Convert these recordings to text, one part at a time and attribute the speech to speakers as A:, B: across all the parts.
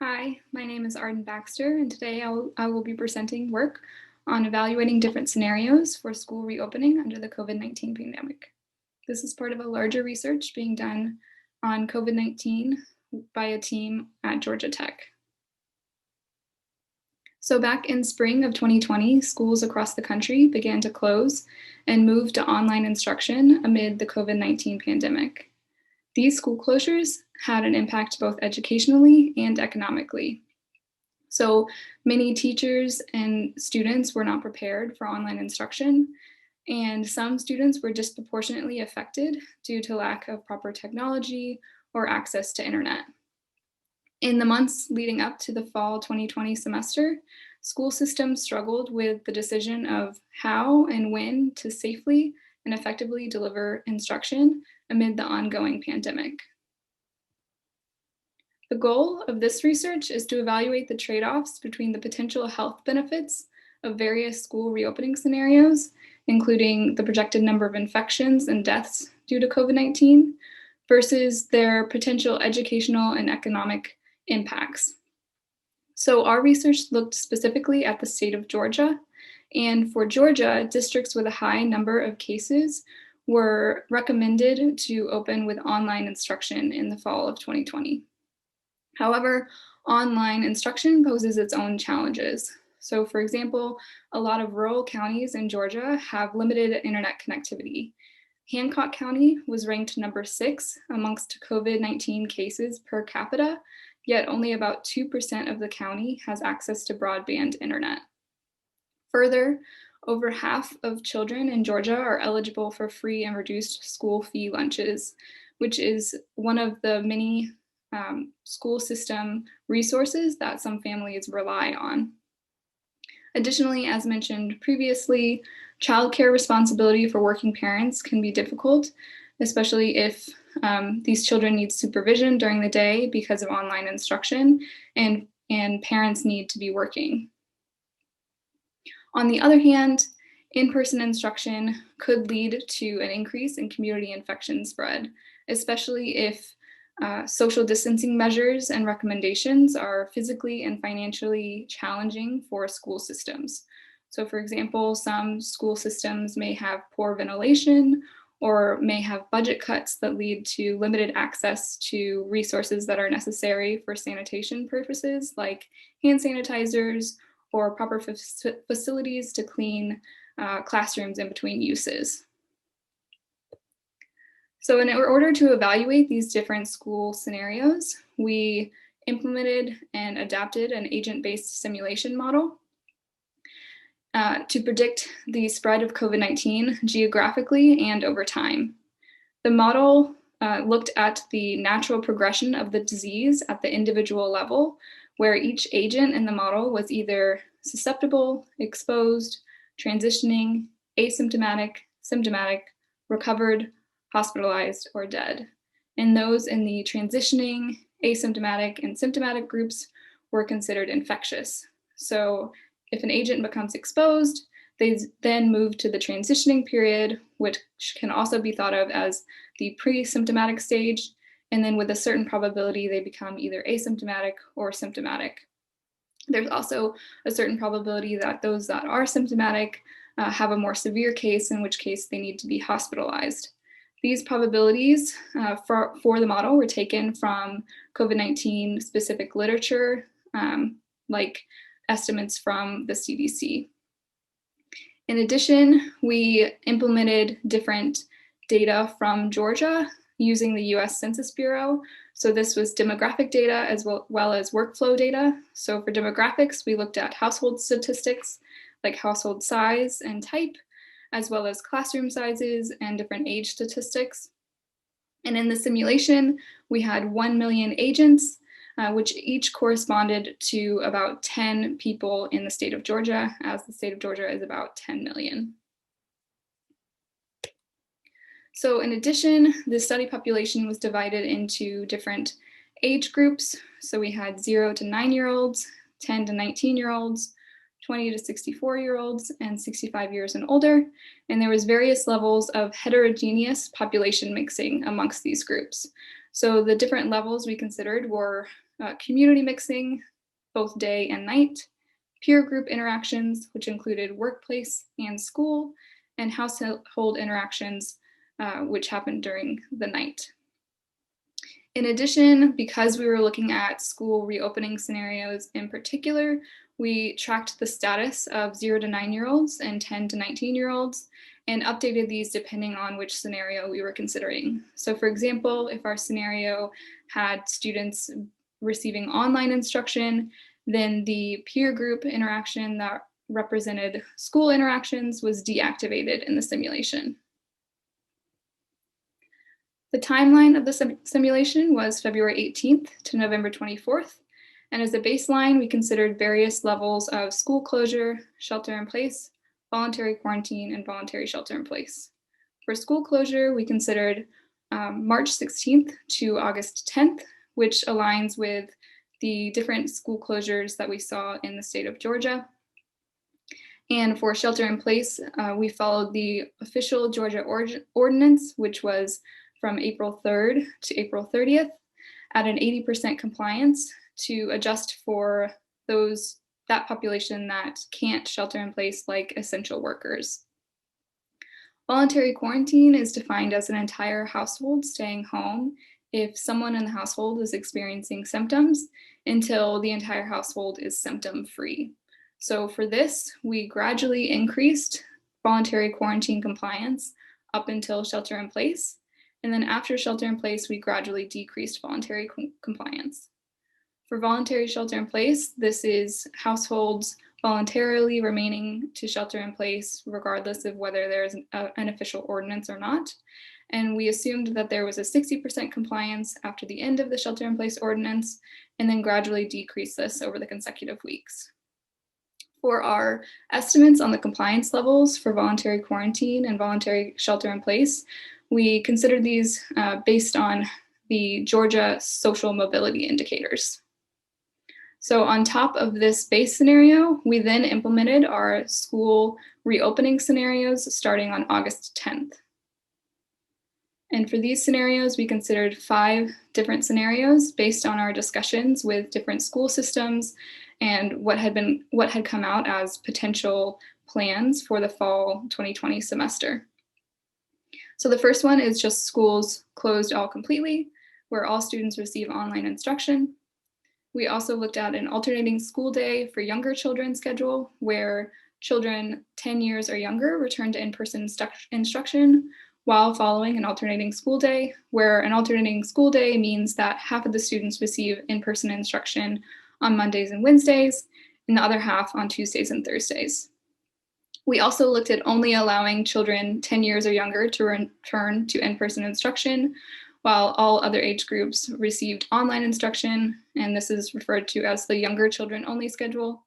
A: Hi, my name is Arden Baxter, and today I will be presenting work on evaluating different scenarios for school reopening under the COVID-19 pandemic. This is part of a larger research being done on COVID-19 by a team at Georgia Tech. So back in spring of 2020, schools across the country began to close and move to online instruction amid the COVID-19 pandemic. These school closures had an impact both educationally and economically. So many teachers and students were not prepared for online instruction, and some students were disproportionately affected due to lack of proper technology or access to internet. In the months leading up to the fall 2020 semester, school systems struggled with the decision of how and when to safely and effectively deliver instruction amid the ongoing pandemic. The goal of this research is to evaluate the trade-offs between the potential health benefits of various school reopening scenarios, including the projected number of infections and deaths due to COVID-19, versus their potential educational and economic impacts. So our research looked specifically at the state of Georgia, and for Georgia, districts with a high number of cases were recommended to open with online instruction in the fall of 2020. However, online instruction poses its own challenges. So for example, a lot of rural counties in Georgia have limited internet connectivity. Hancock County was ranked number 6 amongst COVID-19 cases per capita, yet only about 2% of the county has access to broadband internet. Further, over half of children in Georgia are eligible for free and reduced school fee lunches, which is one of the many school system resources that some families rely on. Additionally, as mentioned previously, childcare responsibility for working parents can be difficult, especially if these children need supervision during the day because of online instruction and parents need to be working. On the other hand, in-person instruction could lead to an increase in community infection spread, especially if social distancing measures and recommendations are physically and financially challenging for school systems. So for example, some school systems may have poor ventilation or may have budget cuts that lead to limited access to resources that are necessary for sanitation purposes, like hand sanitizers or proper facilities to clean classrooms in between uses. So in order to evaluate these different school scenarios, we implemented and adapted an agent-based simulation model to predict the spread of COVID-19 geographically and over time. The model looked at the natural progression of the disease at the individual level, where each agent in the model was either susceptible, exposed, transitioning, asymptomatic, symptomatic, recovered, hospitalized, or dead. And those in the transitioning, asymptomatic, and symptomatic groups were considered infectious. So if an agent becomes exposed, they then move to the transitioning period, which can also be thought of as the pre-symptomatic stage. And then with a certain probability, they become either asymptomatic or symptomatic. There's also a certain probability that those that are symptomatic have a more severe case, in which case they need to be hospitalized. These probabilities for the model were taken from COVID-19 specific literature, like estimates from the CDC. In addition, we implemented different data from Georgia using the US Census Bureau. So this was demographic data as well as workflow data. So for demographics, we looked at household statistics like household size and type, as well as classroom sizes and different age statistics. And in the simulation, we had 1 million agents, which each corresponded to about 10 people in the state of Georgia, as the state of Georgia is about 10 million. So in addition, the study population was divided into different age groups. So we had 0 to 9-year-olds, 10 to 19-year-olds, 20 to 64-year-olds, and 65 years and older. And there was various levels of heterogeneous population mixing amongst these groups. So the different levels we considered were community mixing, both day and night, peer group interactions, which included workplace and school, and household interactions, which happened during the night. In addition, because we were looking at school reopening scenarios in particular, we tracked the status of 0 to 9-year-olds and 10 to 19-year-olds and updated these depending on which scenario we were considering. So for example, if our scenario had students receiving online instruction, then the peer group interaction that represented school interactions was deactivated in the simulation. The timeline of the simulation was February 18th to November 24th. And as a baseline, we considered various levels of school closure, shelter in place, voluntary quarantine, and voluntary shelter in place. For school closure, we considered March 16th to August 10th, which aligns with the different school closures that we saw in the state of Georgia. And for shelter in place, we followed the official Georgia ordinance, which was from April 3rd to April 30th at an 80% compliance to adjust for that population that can't shelter in place, like essential workers. Voluntary quarantine is defined as an entire household staying home if someone in the household is experiencing symptoms until the entire household is symptom-free. So for this, we gradually increased voluntary quarantine compliance up until shelter in place. And then after shelter in place, we gradually decreased voluntary compliance. For voluntary shelter in place, this is households voluntarily remaining to shelter in place, regardless of whether there's an official ordinance or not. And we assumed that there was a 60% compliance after the end of the shelter in place ordinance, and then gradually decrease this over the consecutive weeks. For our estimates on the compliance levels for voluntary quarantine and voluntary shelter in place, we considered these based on the Georgia social mobility indicators. So on top of this base scenario, we then implemented our school reopening scenarios starting on August 10th. And for these scenarios, we considered 5 different scenarios based on our discussions with different school systems and what had come out as potential plans for the fall 2020 semester. So the first one is just schools closed all completely, where all students receive online instruction. We also looked at an alternating school day for younger children schedule, where children 10 years or younger return to in-person instruction while following an alternating school day, where an alternating school day means that half of the students receive in-person instruction on Mondays and Wednesdays, and the other half on Tuesdays and Thursdays. We also looked at only allowing children 10 years or younger to return to in-person instruction, while all other age groups received online instruction, and this is referred to as the younger children only schedule.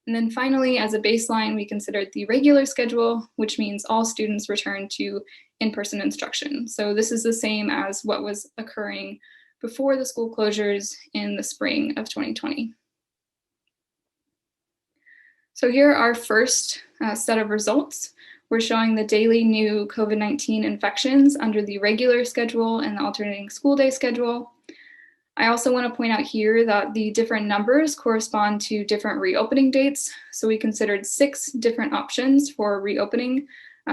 A: And then finally, as a baseline, we considered the regular schedule, which means all students return to in-person instruction. So this is the same as what was occurring before the school closures in the spring of 2020. So here are our first set of results. We're showing the daily new COVID-19 infections under the regular schedule and the alternating school day schedule. I also want to point out here that the different numbers correspond to different reopening dates. So we considered 6 different options for reopening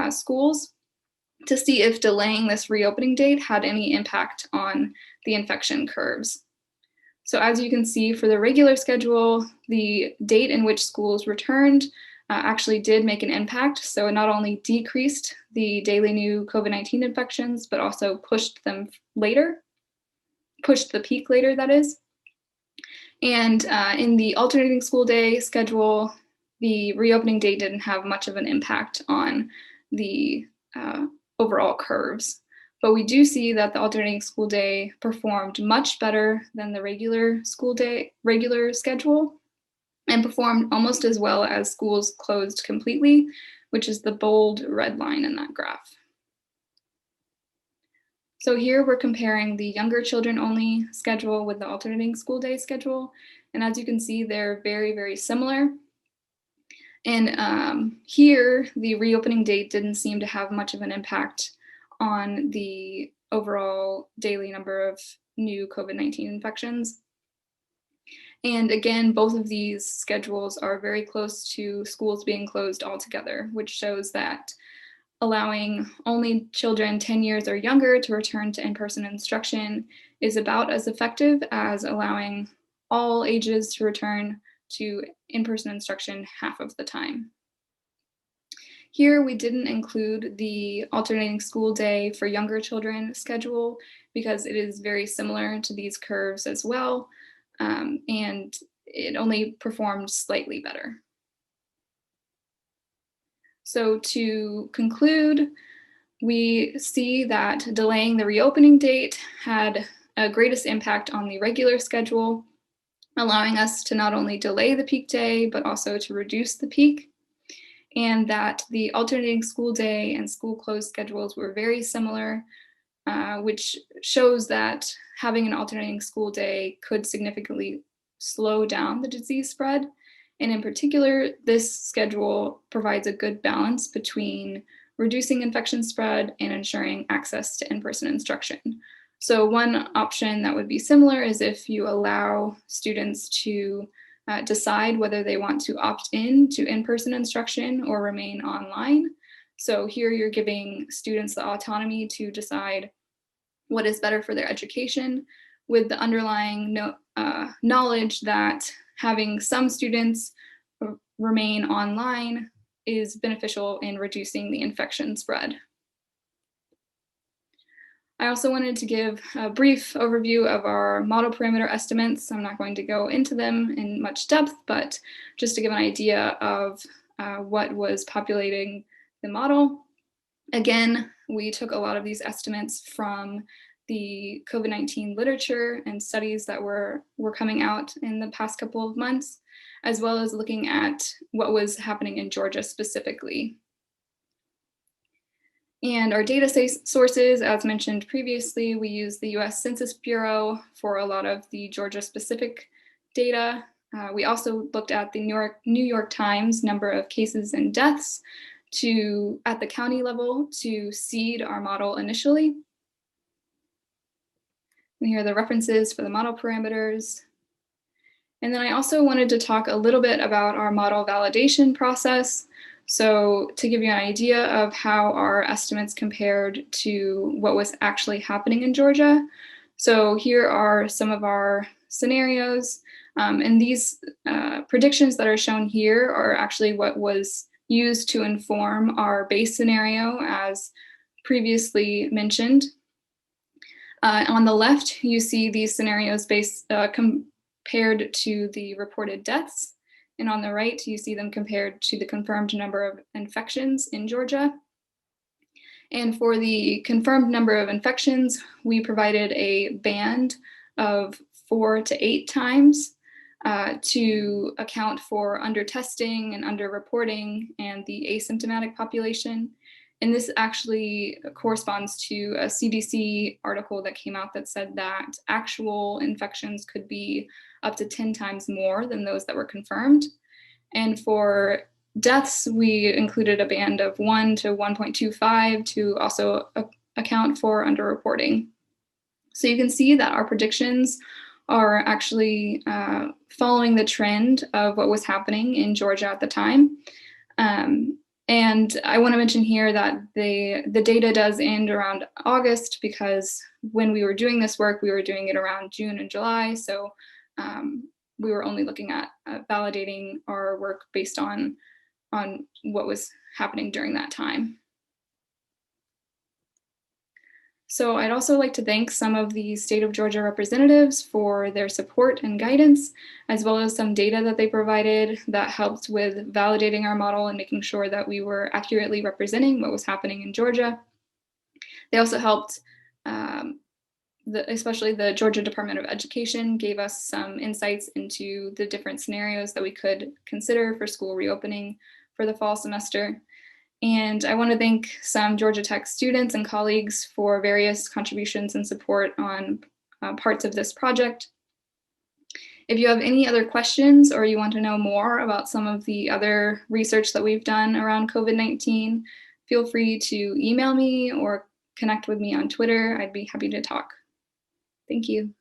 A: schools to see if delaying this reopening date had any impact on the infection curves. So as you can see, for the regular schedule, the date in which schools returned actually did make an impact. So it not only decreased the daily new COVID-19 infections, but also pushed them later, pushed the peak later, that is. And in the alternating school day schedule, the reopening date didn't have much of an impact on the overall curves. But we do see that the alternating school day performed much better than the regular schedule, and performed almost as well as schools closed completely, which is the bold red line in that graph. So here we're comparing the younger children only schedule with the alternating school day schedule. And as you can see, they're very, very similar. And here, the reopening date didn't seem to have much of an impact on the overall daily number of new COVID-19 infections. And again, both of these schedules are very close to schools being closed altogether, which shows that allowing only children 10 years or younger to return to in-person instruction is about as effective as allowing all ages to return to in-person instruction half of the time. Here, we didn't include the alternating school day for younger children schedule because it is very similar to these curves as well, and it only performed slightly better. So to conclude, we see that delaying the reopening date had a greatest impact on the regular schedule, allowing us to not only delay the peak day, but also to reduce the peak, and that the alternating school day and school closed schedules were very similar, which shows that having an alternating school day could significantly slow down the disease spread. And in particular, this schedule provides a good balance between reducing infection spread and ensuring access to in-person instruction. So one option that would be similar is if you allow students to decide whether they want to opt in to in-person instruction or remain online. So here you're giving students the autonomy to decide what is better for their education, with the underlying knowledge that having some students remain online is beneficial in reducing the infection spread. I also wanted to give a brief overview of our model parameter estimates. I'm not going to go into them in much depth, but just to give an idea of what was populating the model. Again, we took a lot of these estimates from the COVID-19 literature and studies that were coming out in the past couple of months, as well as looking at what was happening in Georgia specifically. And our data sources, as mentioned previously, we use the US Census Bureau for a lot of the Georgia-specific data. We also looked at the New York Times number of cases and deaths at the county level to seed our model initially. And here are the references for the model parameters. And then I also wanted to talk a little bit about our model validation process. So to give you an idea of how our estimates compared to what was actually happening in Georgia. So here are some of our scenarios. And these predictions that are shown here are actually what was used to inform our base scenario, as previously mentioned. On the left, you see these scenarios compared to the reported deaths. And on the right, you see them compared to the confirmed number of infections in Georgia. And for the confirmed number of infections, we provided a band of 4 to 8 times to account for under-testing and under-reporting and the asymptomatic population. And this actually corresponds to a CDC article that came out that said that actual infections could be up to 10 times more than those that were confirmed. And for deaths, we included a band of 1 to 1.25 to also account for underreporting. So you can see that our predictions are actually following the trend of what was happening in Georgia at the time. And I want to mention here that the data does end around August, because when we were doing this work, we were doing it around June and July. So we were only looking at validating our work based on what was happening during that time. So I'd also like to thank some of the state of Georgia representatives for their support and guidance, as well as some data that they provided that helped with validating our model and making sure that we were accurately representing what was happening in Georgia. They also helped, especially the Georgia Department of Education gave us some insights into the different scenarios that we could consider for school reopening for the fall semester. And I want to thank some Georgia Tech students and colleagues for various contributions and support on parts of this project. If you have any other questions or you want to know more about some of the other research that we've done around COVID-19, feel free to email me or connect with me on Twitter. I'd be happy to talk. Thank you.